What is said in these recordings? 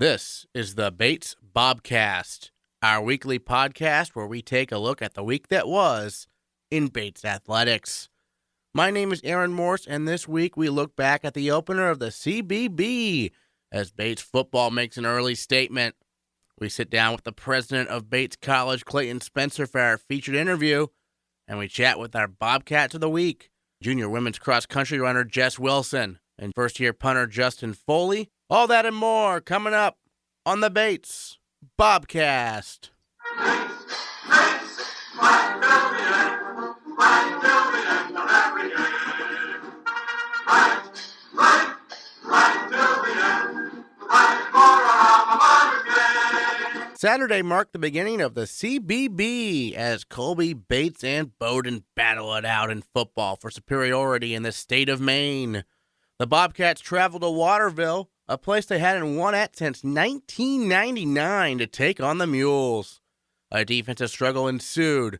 This is the Bates Bobcast, our weekly podcast where we take a look at the week that was in Bates athletics. My name is Aaron Morse, and this week we look back at the opener of the CBB as Bates football makes an early statement. We sit down with the president of Bates College, Clayton Spencer, for our featured interview, and we chat with our Bobcats of the week, junior women's cross-country runner Jess Wilson, and first-year punter Justin Foley. All that and more coming up on the Bates Bobcast. Saturday marked the beginning of the CBB as Colby, Bates, and Bowdoin battle it out in football for superiority in the state of Maine. The Bobcats traveled to Waterville, a place they hadn't won at since 1999, to take on the Mules. A defensive struggle ensued.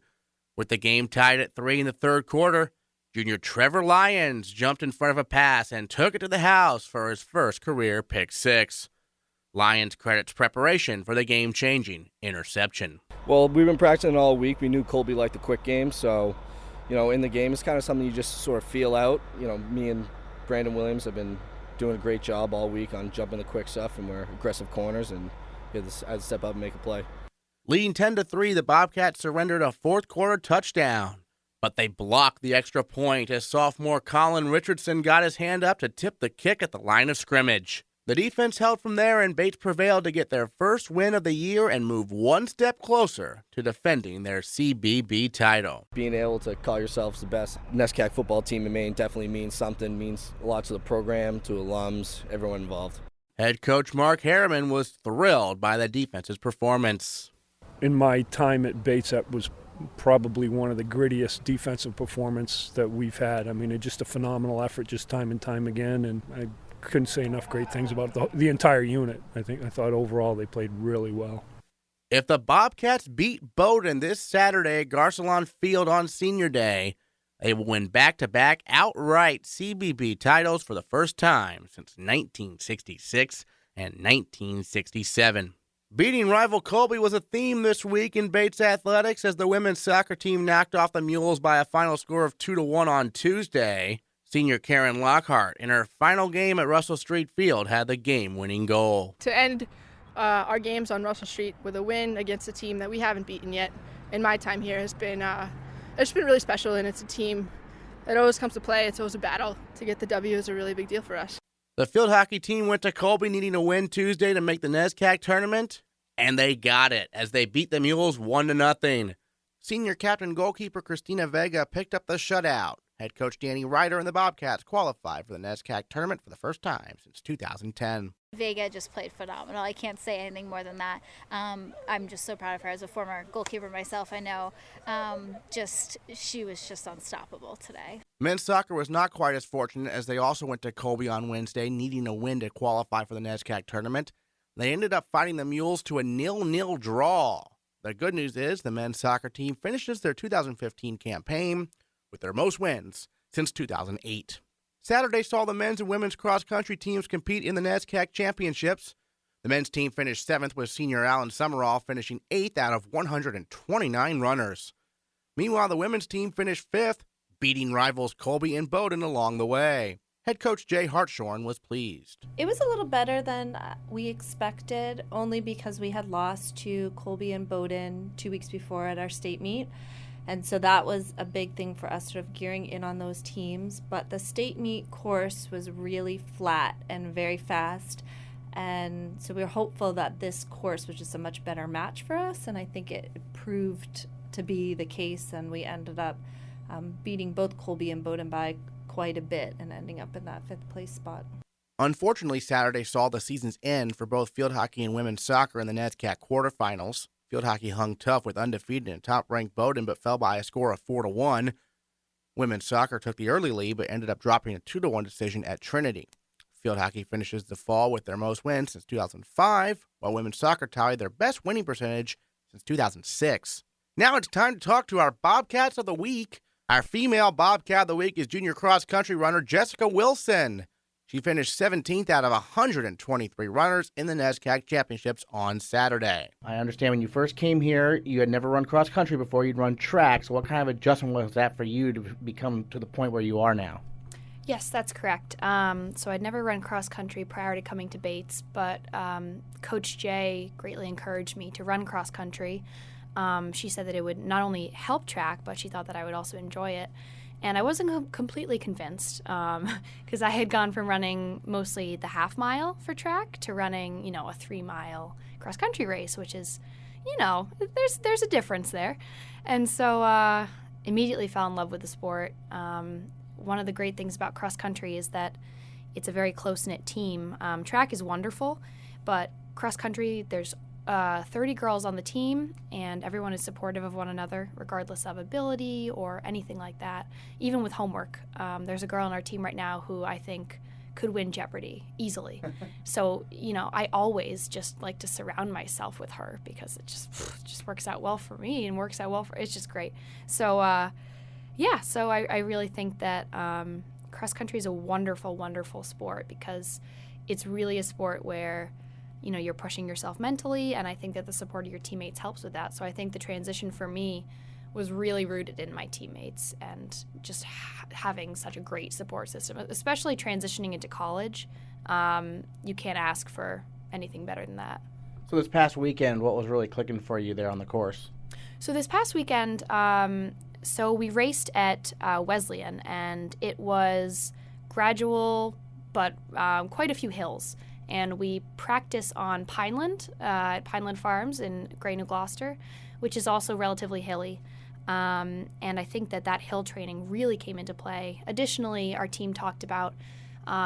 With the game tied at 3 in the third quarter, junior Trevor Lyons jumped in front of a pass and took it to the house for his first career pick six. Lyons credits preparation for the game-changing interception. Well, we've been practicing all week. We knew Colby liked the quick game, so, in the game, it's kind of something you just sort of feel out. Me and Brandon Williams have been doing a great job all week on jumping the quick stuff, and we're aggressive corners, and we had to step up and make a play. Leading 10-3, the Bobcats surrendered a fourth-quarter touchdown, but they blocked the extra point as sophomore Colin Richardson got his hand up to tip the kick at the line of scrimmage. The defense held from there, and Bates prevailed to get their first win of the year and move one step closer to defending their CBB title. Being able to call yourselves the best NESCAC football team in Maine definitely means something, means a lot to the program, to alums, everyone involved. Head coach Mark Harriman was thrilled by the defense's performance. In my time at Bates, that was probably one of the grittiest defensive performances that we've had. I mean, it's just a phenomenal effort just time and time again, and I couldn't say enough great things about the entire unit. I thought overall they played really well. If the Bobcats beat Bowdoin this Saturday at Garcelon Field on Senior Day, they will win back-to-back outright CBB titles for the first time since 1966 and 1967. Beating rival Colby was a theme this week in Bates athletics as the women's soccer team knocked off the Mules by a final score of 2-1 on Tuesday. Senior Karen Lockhart, in her final game at Russell Street Field, had the game-winning goal. To end our games on Russell Street with a win against a team that we haven't beaten yet in my time here has been it's been really special, and it's a team that always comes to play. It's always a battle. To get the W is a really big deal for us. The field hockey team went to Colby needing a win Tuesday to make the NESCAC tournament, and they got it as they beat the Mules 1-0. Senior captain goalkeeper Christina Vega picked up the shutout. Head coach Danny Ryder and the Bobcats qualified for the NESCAC tournament for the first time since 2010. Vega just played phenomenal. I can't say anything more than that. I'm just so proud of her. As a former goalkeeper myself, I know she was just unstoppable today. Men's soccer was not quite as fortunate as they also went to Colby on Wednesday, needing a win to qualify for the NESCAC tournament. They ended up fighting the Mules to a 0-0 draw. The good news is the men's soccer team finishes their 2015 campaign with their most wins since 2008. Saturday saw the men's and women's cross-country teams compete in the NESCAC championships. The men's team finished 7th with senior Alan Summerall finishing 8th out of 129 runners. Meanwhile, the women's team finished 5th, beating rivals Colby and Bowdoin along the way. Head coach Jay Hartshorn was pleased. It was a little better than we expected, only because we had lost to Colby and Bowdoin 2 weeks before at our state meet. And so that was a big thing for us, sort of gearing in on those teams. But the state meet course was really flat and very fast. And so we were hopeful that this course was just a much better match for us. And I think it proved to be the case. And we ended up beating both Colby and Bowdoin by quite a bit and ending up in that 5th place spot. Unfortunately, Saturday saw the season's end for both field hockey and women's soccer in the NESCAC quarterfinals. Field hockey hung tough with undefeated and top-ranked Bowdoin, but fell by a score of 4-1. Women's soccer took the early lead, but ended up dropping a 2-1 decision at Trinity. Field hockey finishes the fall with their most wins since 2005, while women's soccer tallied their best winning percentage since 2006. Now it's time to talk to our Bobcats of the Week. Our female Bobcat of the Week is junior cross-country runner Jessica Wilson. She finished 17th out of 123 runners in the NESCAC Championships on Saturday. I understand when you first came here, you had never run cross country before. You'd run track. So what kind of adjustment was that for you to become to the point where you are now? Yes, that's correct. So I'd never run cross country prior to coming to Bates, but Coach Jay greatly encouraged me to run cross country. She said that it would not only help track, but she thought that I would also enjoy it. And I wasn't completely convinced because I had gone from running mostly the half mile for track to running, a 3-mile cross country race, which is, there's a difference there. And so immediately fell in love with the sport. One of the great things about cross country is that it's a very close-knit team. Track is wonderful, but cross country, there's 30 girls on the team, and everyone is supportive of one another, regardless of ability or anything like that. Even with homework, there's a girl on our team right now who I think could win Jeopardy easily. So, I always just like to surround myself with her because it just works out well for me and works out well for. It's just great. So, so I really think that cross country is a wonderful, wonderful sport because it's really a sport where you're pushing yourself mentally, and I think that the support of your teammates helps with that. So I think the transition for me was really rooted in my teammates and just having such a great support system, especially transitioning into college. You can't ask for anything better than that. So this past weekend, what was really clicking for you there on the course? So this past weekend, so we raced at Wesleyan, and it was gradual but quite a few hills. And we practice on Pineland, at Pineland Farms in Grey, New Gloucester, which is also relatively hilly. And I think that hill training really came into play. Additionally, our team talked about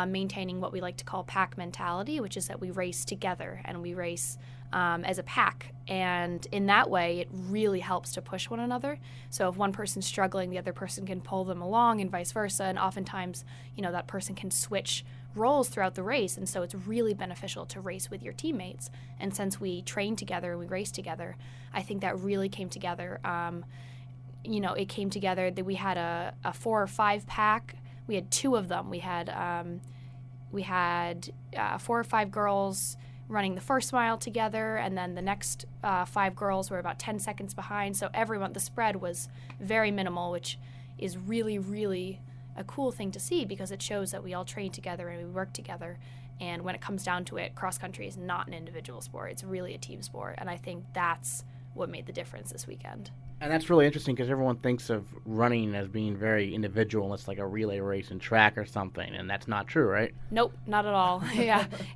maintaining what we like to call pack mentality, which is that we race together and we race as a pack. And in that way, it really helps to push one another. So if one person's struggling, the other person can pull them along and vice versa. And oftentimes, that person can switch roles throughout the race, and so it's really beneficial to race with your teammates. And since we train together and we race together, I think that really came together. It came together that we had a 4 or 5 pack. We had 2 of them. We had 4 or 5 girls running the first mile together, and then the next 5 girls were about 10 seconds behind. So the spread was very minimal, which is really, really a cool thing to see because it shows that we all train together and we work together. And when it comes down to it, cross country is not an individual sport. It's really a team sport. And I think that's what made the difference this weekend. And that's really interesting because everyone thinks of running as being very individual. It's like a relay race in track or something. And that's not true, right? Nope, not at all.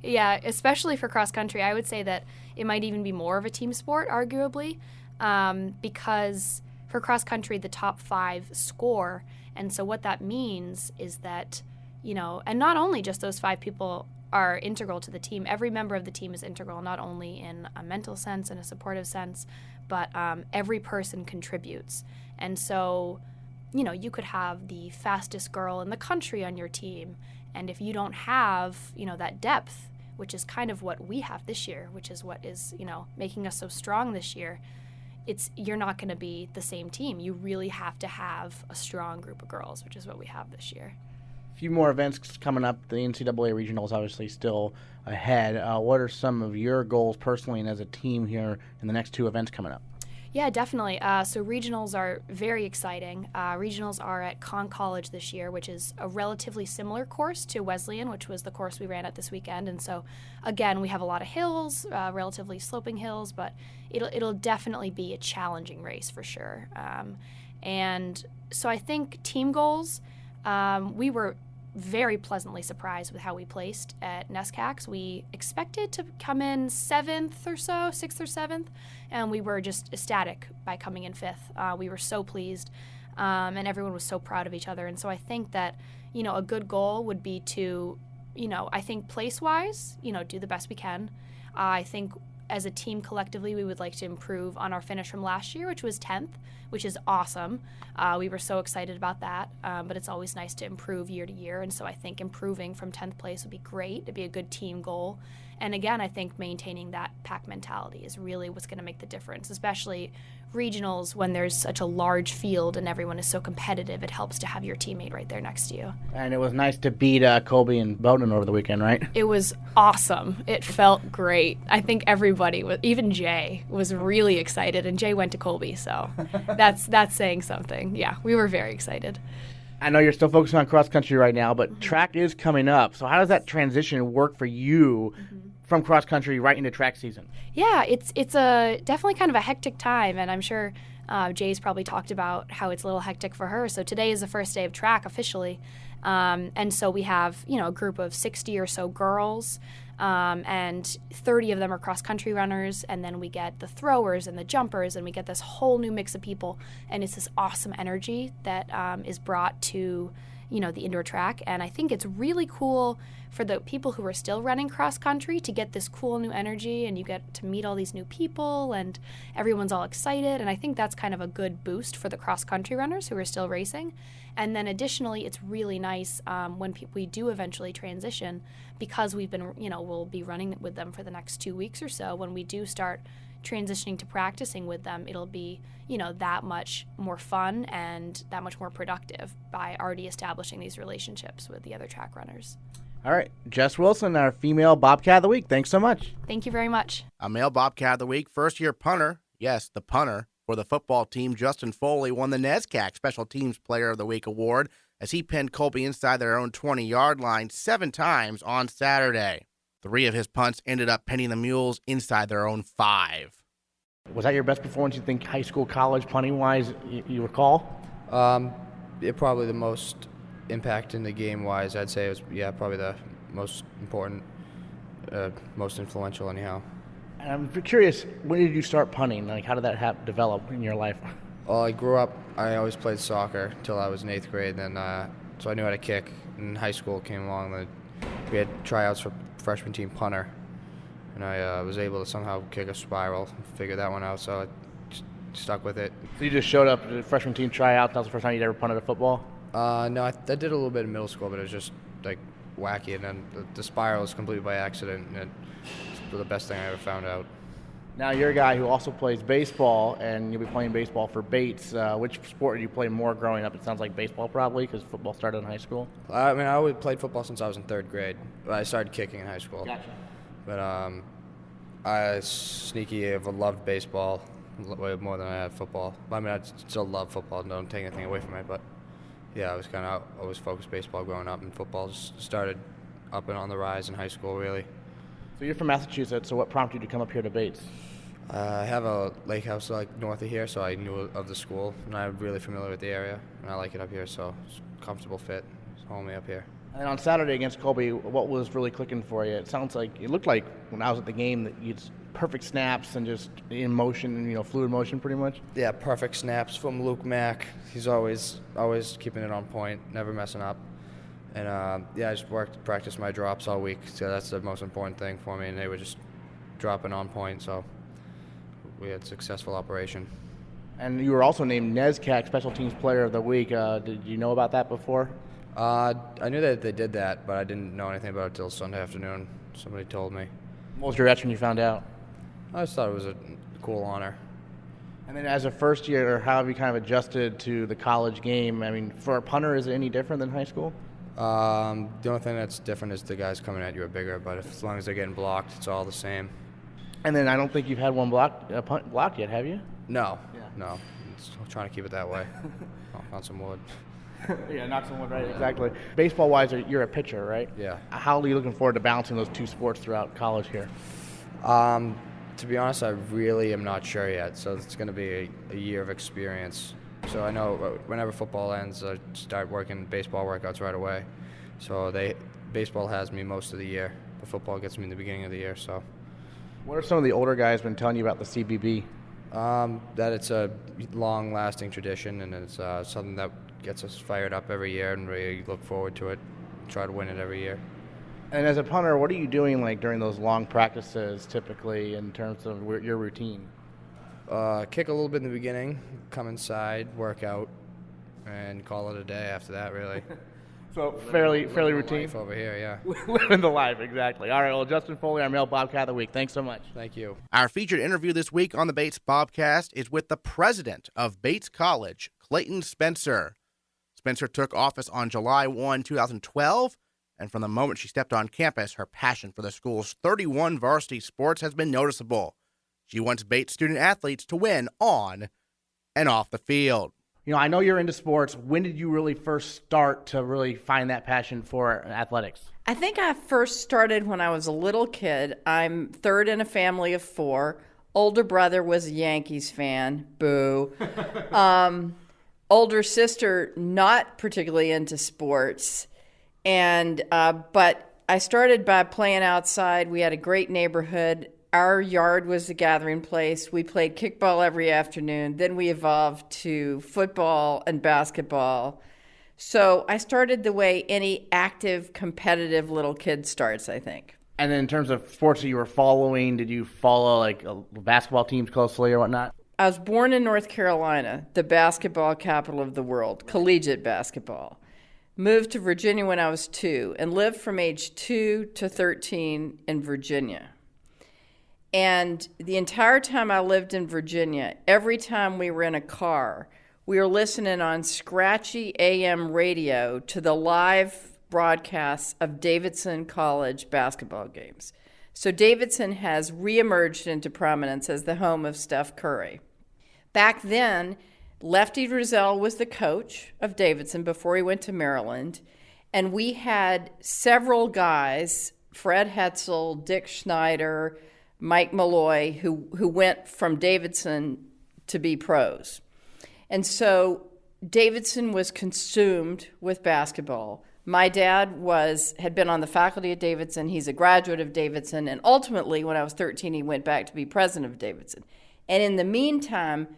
Yeah, especially for cross country. I would say that it might even be more of a team sport, arguably, because for cross country, the top 5 score. And so what that means is that, and not only just those 5 people are integral to the team, every member of the team is integral, not only in a mental sense and a supportive sense, but every person contributes. And so, you could have the fastest girl in the country on your team. And if you don't have, that depth, which is kind of what we have this year, which is what is, making us so strong this year, you're not going to be the same team. You really have to have a strong group of girls, which is what we have this year. A few more events coming up. The NCAA regional is obviously still ahead. What are some of your goals personally and as a team here in the next 2 events coming up? Yeah, definitely. So regionals are very exciting. Regionals are at Conn College this year, which is a relatively similar course to Wesleyan, which was the course we ran at this weekend. And so, again, we have a lot of hills, relatively sloping hills, but it'll definitely be a challenging race for sure. And so I think team goals, we were very pleasantly surprised with how we placed at NESCACs. We expected to come in 7th or so, 6th or 7th, and we were just ecstatic by coming in 5th. We were so pleased, and everyone was so proud of each other. And so I think that, a good goal would be to, I think place-wise, do the best we can. I think as a team collectively, we would like to improve on our finish from last year, which was 10th, which is awesome. We were so excited about that, but it's always nice to improve year to year. And so I think improving from 10th place would be great. It'd be a good team goal. And again, I think maintaining that pack mentality is really what's going to make the difference, especially regionals when there's such a large field and everyone is so competitive. It helps to have your teammate right there next to you. And it was nice to beat Colby and Bowden over the weekend, right? It was awesome. It felt great. I think everybody, even Jay, was really excited, and Jay went to Colby, so that's saying something. Yeah, we were very excited. I know you're still focusing on cross country right now, but track is coming up. So how does that transition work for you from cross country right into track season? Yeah, it's a definitely kind of a hectic time, and I'm sure Jay's probably talked about how it's a little hectic for her. So today is the first day of track officially, and so we have a group of 60 or so girls, and 30 of them are cross country runners, and then we get the throwers and the jumpers, and we get this whole new mix of people, and it's this awesome energy that is brought to the indoor track. And I think it's really cool for the people who are still running cross country to get this cool new energy, and you get to meet all these new people and everyone's all excited. And I think that's kind of a good boost for the cross country runners who are still racing. And then additionally, it's really nice when we do eventually transition, because we've been, we'll be running with them for the next 2 weeks or so. When we do start transitioning to practicing with them, it'll be, that much more fun and that much more productive by already establishing these relationships with the other track runners. All right, Jess Wilson, our female Bobcat of the Week. Thanks so much. Thank you very much. A male Bobcat of the Week, first-year punter, yes, the punter, for the football team, Justin Foley, won the NESCAC Special Teams Player of the Week award as he pinned Colby inside their own 20-yard line 7 times on Saturday. 3 of his punts ended up pinning the Mules inside their own 5. Was that your best performance, you think, high school, college, punting-wise, you recall? Probably the most impact in the game-wise, I'd say it was, probably the most important, most influential anyhow. And I'm curious, when did you start punting? Like, how did that develop in your life? Well, I grew up, I always played soccer till I was in 8th grade, then so I knew how to kick. In high school came along, we had tryouts for freshman team punter, and I was able to somehow kick a spiral, figure that one out, so I just stuck with it. So you just showed up at the freshman team tryout, that was the first time you'd ever punted a football? No, I did a little bit in middle school, but it was just like wacky, and then the spiral was completely by accident, and it's the best thing I ever found out. Now you're a guy who also plays baseball, and you'll be playing baseball for Bates. Which sport did you play more growing up? It sounds like baseball probably, because football started in high school. I mean, I always played football since I was in 3rd grade. I started kicking in high school. Gotcha. But I have loved baseball way more than I had football. I mean, I still love football, don't take anything away from it, but yeah, I was kind of always focused baseball growing up, and football just started up and on the rise in high school, really. So you're from Massachusetts, so what prompted you to come up here to Bates? I have a lake house north of here, so I knew of the school, and I'm really familiar with the area, and I like it up here, so it's a comfortable fit. It's homey up here. And on Saturday against Colby, what was really clicking for you? It looked like when I was at the game that you'd perfect snaps and just in motion, fluid motion pretty much. Yeah, perfect snaps from Luke Mack. He's always keeping it on point, never messing up. And I just practiced my drops all week, so that's the most important thing for me, and they were just dropping on point, so we had a successful operation. And you were also named NESCAC Special Teams Player of the Week. Did you know about that before? I knew that they did that, but I didn't know anything about it till Sunday afternoon. Somebody told me. What was your reaction when you found out? I just thought it was a cool honor. And then as a first year, how have you kind of adjusted to the college game? I mean, for a punter, is it any different than high school? The only thing that's different is the guys coming at you are bigger, but as long as they're getting blocked, it's all the same. And then I don't think you've had one punt blocked yet, have you? No. I'm trying to keep it that way. On some wood. Yeah, knock some wood, right? Exactly. Baseball-wise, you're a pitcher, right? Yeah. How are you looking forward to balancing those 2 sports throughout college here? To be honest, I really am not sure yet. So it's going to be a year of experience. So I know whenever football ends, I start working baseball workouts right away. So baseball has me most of the year, but football gets me in the beginning of the year. So. What are some of the older guys been telling you about the CBB? That it's a long-lasting tradition, and it's something that gets us fired up every year, and we look forward to it, try to win it every year. And as a punter, what are you doing during those long practices typically in terms of your routine? Kick a little bit in the beginning, come inside, work out, and call it a day after that, really. So fairly routine. Life over here, yeah. Living the life, exactly. All right, well, Justin Foley, our male Bobcat of the Week. Thanks so much. Thank you. Our featured interview this week on the Bates Bobcast is with the president of Bates College, Clayton Spencer. Spencer took office on July 1, 2012, and from the moment she stepped on campus, her passion for the school's 31 varsity sports has been noticeable. She wants Bates student-athletes to win on and off the field. You know, I know you're into sports. When did you really first start to really find that passion for athletics? I think I first started when I was a little kid. I'm third in a family of four. Older brother was a Yankees fan. Boo. Older sister, not particularly into sports. And but I started by playing outside. We had a great neighborhood. Our yard was the gathering place. We played kickball every afternoon. Then we evolved to football and basketball. So I started the way any active, competitive little kid starts, I think. And then in terms of sports that you were following, did you follow like basketball teams closely or whatnot? I was born in North Carolina, the basketball capital of the world, collegiate basketball. Moved to Virginia when I was 2 and lived from age 2 to 13 in Virginia. And the entire time I lived in Virginia, every time we were in a car, we were listening on scratchy AM radio to the live broadcasts of Davidson College basketball games. So Davidson has reemerged into prominence as the home of Steph Curry. Back then, Lefty Driesell was the coach of Davidson before he went to Maryland, and we had several guys, Fred Hetzel, Dick Schneider, Mike Malloy, who went from Davidson to be pros. And so Davidson was consumed with basketball. My dad had been on the faculty at Davidson. He's a graduate of Davidson. And ultimately, when I was 13, he went back to be president of Davidson. And in the meantime,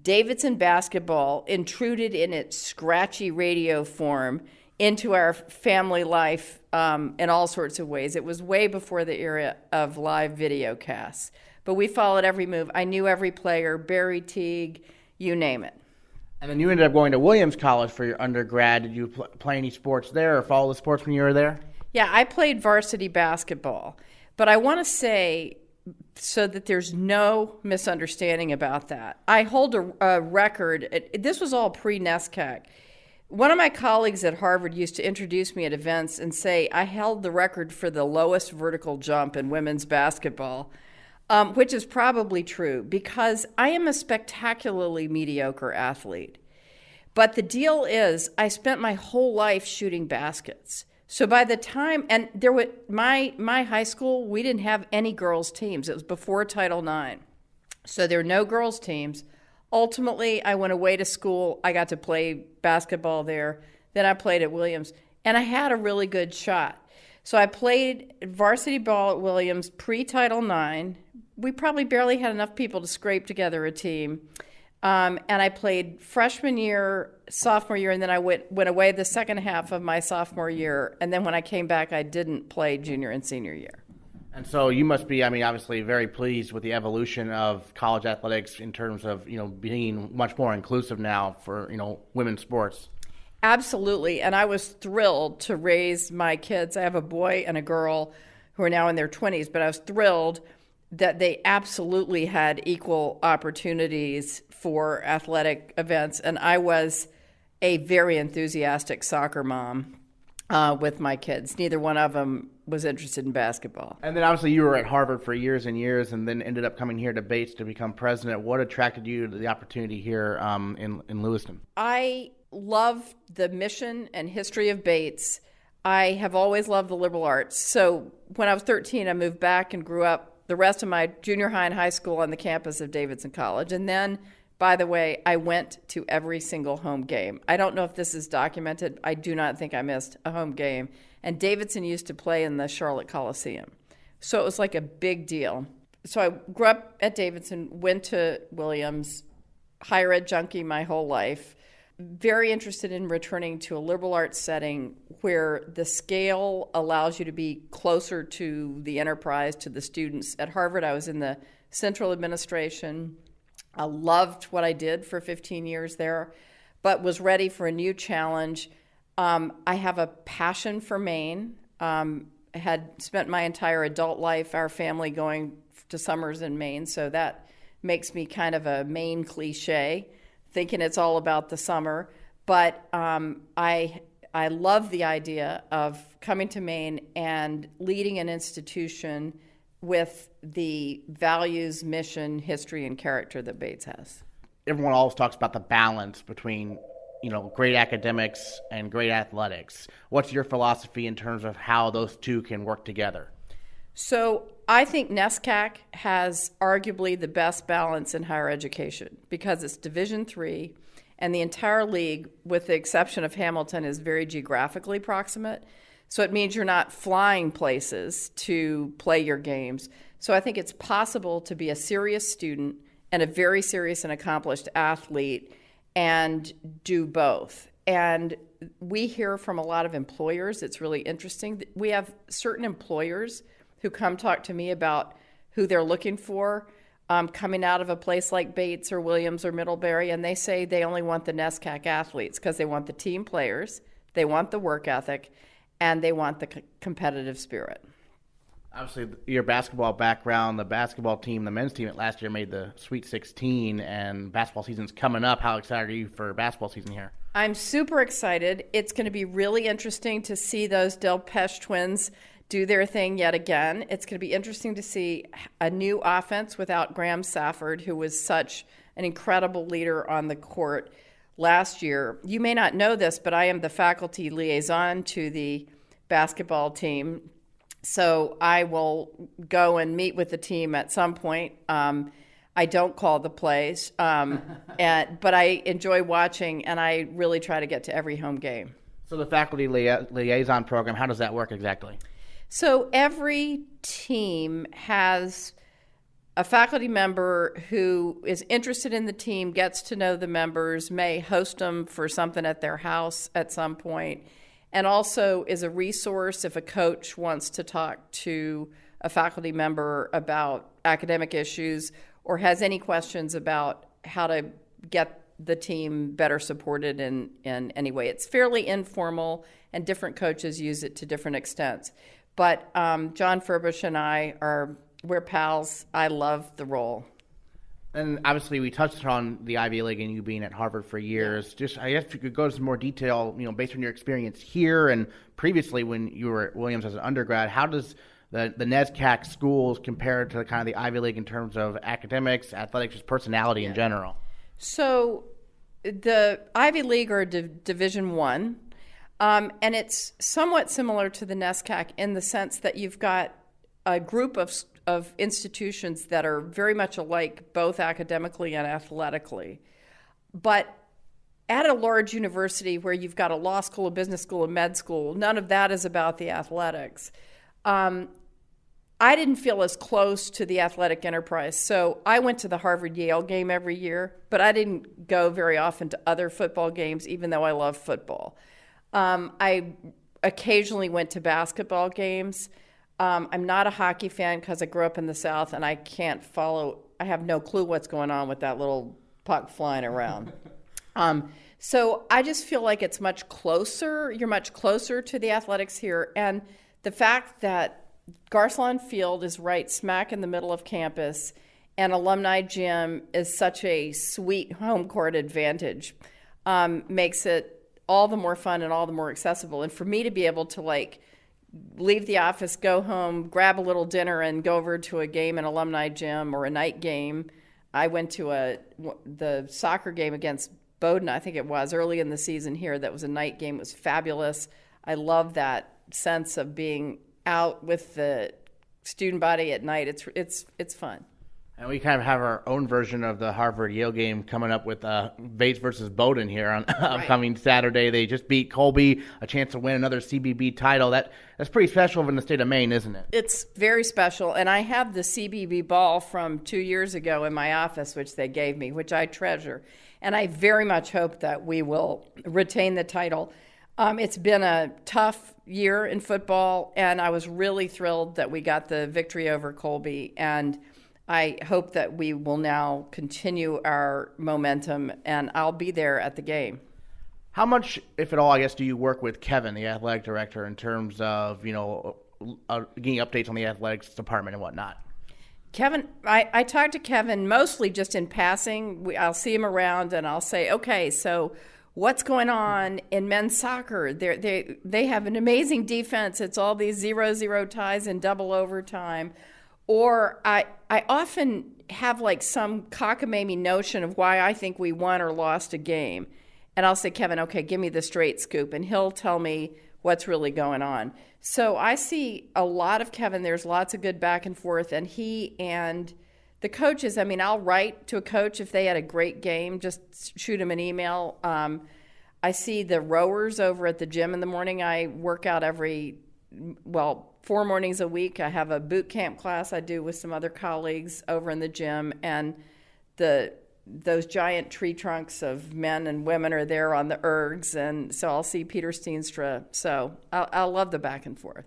Davidson basketball intruded in its scratchy radio form into our family life in all sorts of ways. It was way before the era of live video casts. But we followed every move. I knew every player, Barry Teague, you name it. And then you ended up going to Williams College for your undergrad. Did you play any sports there or follow the sports when you were there? Yeah, I played varsity basketball. But I want to say, so that there's no misunderstanding about that, I hold a record. This was all pre-NESCAC. One of my colleagues at Harvard used to introduce me at events and say I held the record for the lowest vertical jump in women's basketball, which is probably true because I am a spectacularly mediocre athlete. But the deal is I spent my whole life shooting baskets. So by the time, and there was my high school, we didn't have any girls' teams. It was before Title IX. So there were no girls' teams. Ultimately, I went away to school. I got to play basketball there. Then I played at Williams, and I had a really good shot. So I played varsity ball at Williams pre-Title IX. We probably barely had enough people to scrape together a team. And I played freshman year, sophomore year, and then I went away the second half of my sophomore year. And then when I came back, I didn't play junior and senior year. And so you must be, obviously very pleased with the evolution of college athletics in terms of, being much more inclusive now for, women's sports. Absolutely. And I was thrilled to raise my kids. I have a boy and a girl who are now in their 20s, but I was thrilled that they absolutely had equal opportunities for athletic events. And I was a very enthusiastic soccer mom with my kids. Neither one of them was interested in basketball. And then obviously you were at Harvard for years and years and then ended up coming here to Bates to become president. What attracted you to the opportunity here in Lewiston? I love the mission and history of Bates. I have always loved the liberal arts. So when I was 13, I moved back and grew up the rest of my junior high and high school on the campus of Davidson College. And then, by the way, I went to every single home game. I don't know if this is documented. I do not think I missed a home game. And Davidson used to play in the Charlotte Coliseum. So it was like a big deal. So I grew up at Davidson, went to Williams, higher ed junkie my whole life. Very interested in returning to a liberal arts setting where the scale allows you to be closer to the enterprise, to the students. At Harvard, I was in the central administration. I loved what I did for 15 years there, but was ready for a new challenge. I have a passion for Maine. I had spent my entire adult life, our family, going to summers in Maine, so that makes me kind of a Maine cliche, thinking it's all about the summer. But I love the idea of coming to Maine and leading an institution with the values, mission, history, and character that Bates has. Everyone always talks about the balance between, great academics and great athletics. What's your philosophy in terms of how those two can work together? So I think NESCAC has arguably the best balance in higher education because it's Division III, and the entire league, with the exception of Hamilton, is very geographically proximate. So it means you're not flying places to play your games. So I think it's possible to be a serious student and a very serious and accomplished athlete and do both. And we hear from a lot of employers. It's really interesting. We have certain employers who come talk to me about who they're looking for coming out of a place like Bates or Williams or Middlebury, and they say they only want the NESCAC athletes because they want the team players, they want the work ethic, and they want the competitive spirit. Obviously, your basketball background, the basketball team, the men's team last year made the Sweet 16, and basketball season's coming up. How excited are you for basketball season here? I'm super excited. It's going to be really interesting to see those Del Pesh twins do their thing yet again. It's going to be interesting to see a new offense without Graham Safford, who was such an incredible leader on the court last year. You may not know this, but I am the faculty liaison to the basketball team. So I will go and meet with the team at some point. I don't call the plays, but I enjoy watching, and I really try to get to every home game. So the faculty liaison program, how does that work exactly? So every team has a faculty member who is interested in the team, gets to know the members, may host them for something at their house at some point, and also is a resource if a coach wants to talk to a faculty member about academic issues or has any questions about how to get the team better supported in any way. It's fairly informal, and different coaches use it to different extents. But John Furbush and we're pals. I love the role. And obviously, we touched on the Ivy League and you being at Harvard for years. Just, I guess, if you could go into some more detail, based on your experience here and previously when you were at Williams as an undergrad, how does the NESCAC schools compare to kind of the Ivy League in terms of academics, athletics, just personality in general? So the Ivy League are Division I. And it's somewhat similar to the NESCAC in the sense that you've got a group of institutions that are very much alike, both academically and athletically. But at a large university where you've got a law school, a business school, a med school, none of that is about the athletics. I didn't feel as close to the athletic enterprise. So I went to the Harvard-Yale game every year, but I didn't go very often to other football games, even though I love football. I occasionally went to basketball games. I'm not a hockey fan because I grew up in the South and I have no clue what's going on with that little puck flying around. So I just feel like it's much closer. You're much closer to the athletics here. And the fact that Garcelon Field is right smack in the middle of campus and Alumni Gym is such a sweet home court advantage makes it all the more fun and all the more accessible. And for me to be able to leave the office, go home, grab a little dinner, and go over to a game in Alumni Gym or a night game. I went to the soccer game against Bowdoin, I think it was, early in the season here. That was a night game. It was fabulous. I love that sense of being out with the student body at night. It's fun. And we kind of have our own version of the Harvard-Yale game coming up with Bates versus Bowdoin here on upcoming Saturday. They just beat Colby, a chance to win another CBB title. That's pretty special in the state of Maine, isn't it? It's very special. And I have the CBB ball from 2 years ago in my office, which they gave me, which I treasure. And I very much hope that we will retain the title. It's been a tough year in football, and I was really thrilled that we got the victory over Colby. And I hope that we will now continue our momentum, and I'll be there at the game. How much, if at all, I guess, do you work with Kevin, the athletic director, in terms of, getting updates on the athletics department and whatnot? Kevin, I talk to Kevin mostly just in passing. I'll see him around and I'll say, okay, so what's going on in men's soccer? They have an amazing defense. It's all these 0-0 ties and double overtime. Or I often have like some cockamamie notion of why I think we won or lost a game. And I'll say, Kevin, okay, give me the straight scoop. And he'll tell me what's really going on. So I see a lot of Kevin. There's lots of good back and forth. And he and the coaches, I mean, I'll write to a coach if they had a great game, just shoot him an email. I see the rowers over at the gym in the morning. I work out 4 mornings a week. I have a boot camp class I do with some other colleagues over in the gym. And those giant tree trunks of men and women are there on the ergs, and so I'll see Peter Steenstra. So I'll love the back and forth.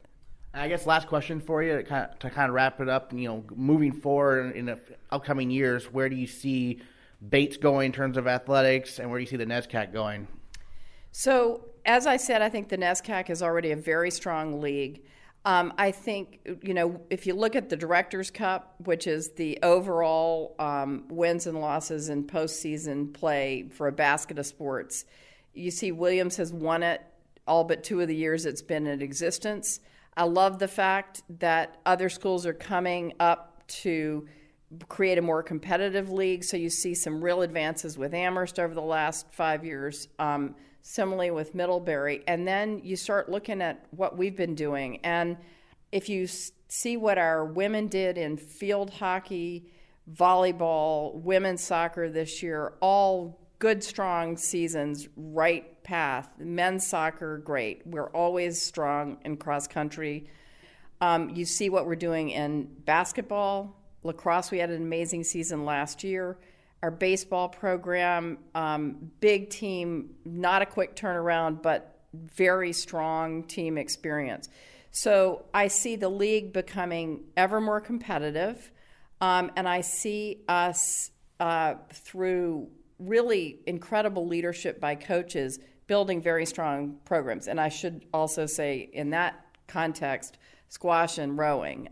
I guess last question for you to kind of wrap it up. Moving forward in the upcoming years, where do you see Bates going in terms of athletics, and where do you see the NESCAC going? So as I said, I think the NESCAC is already a very strong league. I think, if you look at the Directors' Cup, which is the overall wins and losses in postseason play for a basket of sports, you see Williams has won it all but 2 of the years it's been in existence. I love the fact that other schools are coming up to create a more competitive league, so you see some real advances with Amherst over the last 5 years. Similarly with Middlebury. And then you start looking at what we've been doing. And if you see what our women did in field hockey, volleyball, women's soccer this year, all good, strong seasons, right path. Men's soccer, great. We're always strong in cross country. You see what we're doing in basketball. Lacrosse, we had an amazing season last year. Our baseball program, big team, not a quick turnaround, but very strong team experience. So I see the league becoming ever more competitive, and I see us, through really incredible leadership by coaches, building very strong programs. And I should also say, in that context, squash and rowing.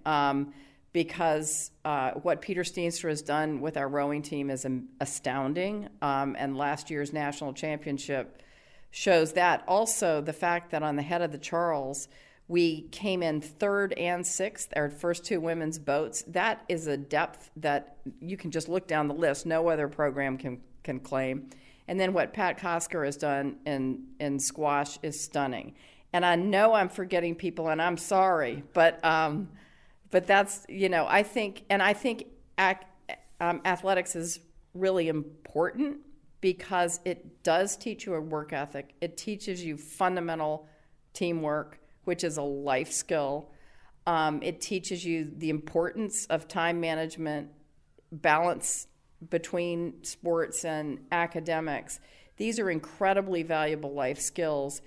Because what Peter Steenstra has done with our rowing team is astounding, and last year's national championship shows that. Also, the fact that on the head of the Charles, we came in 3rd and 6th, our first 2 women's boats. That is a depth that you can just look down the list. No other program can claim. And then what Pat Kosker has done in squash is stunning. And I know I'm forgetting people, and I'm sorry, but that's, I think athletics is really important because it does teach you a work ethic. It teaches you fundamental teamwork, which is a life skill. It teaches you the importance of time management, balance between sports and academics. These are incredibly valuable life skills.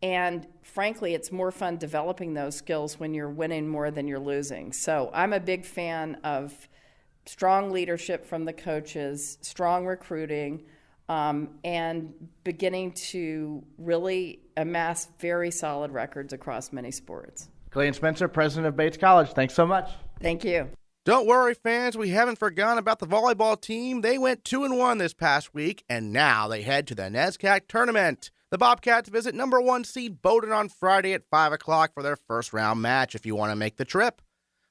And frankly, it's more fun developing those skills when you're winning more than you're losing. So I'm a big fan of strong leadership from the coaches, strong recruiting, and beginning to really amass very solid records across many sports. Clayton Spencer, president of Bates College. Thanks so much. Thank you. Don't worry, fans. We haven't forgotten about the volleyball team. They went 2-1 this past week, and now they head to the NESCAC tournament. The Bobcats visit number 1 seed Bowdoin on Friday at 5 o'clock for their first round match if you want to make the trip.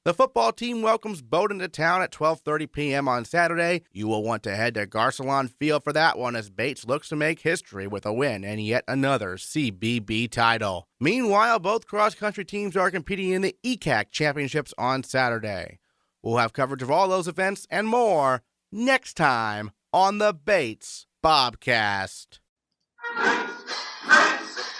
The football team welcomes Bowdoin to town at 12:30 p.m. on Saturday. You will want to head to Garcelon Field for that one as Bates looks to make history with a win and yet another CBB title. Meanwhile, both cross-country teams are competing in the ECAC championships on Saturday. We'll have coverage of all those events and more next time on the Bates Bobcast. Bates, Bates,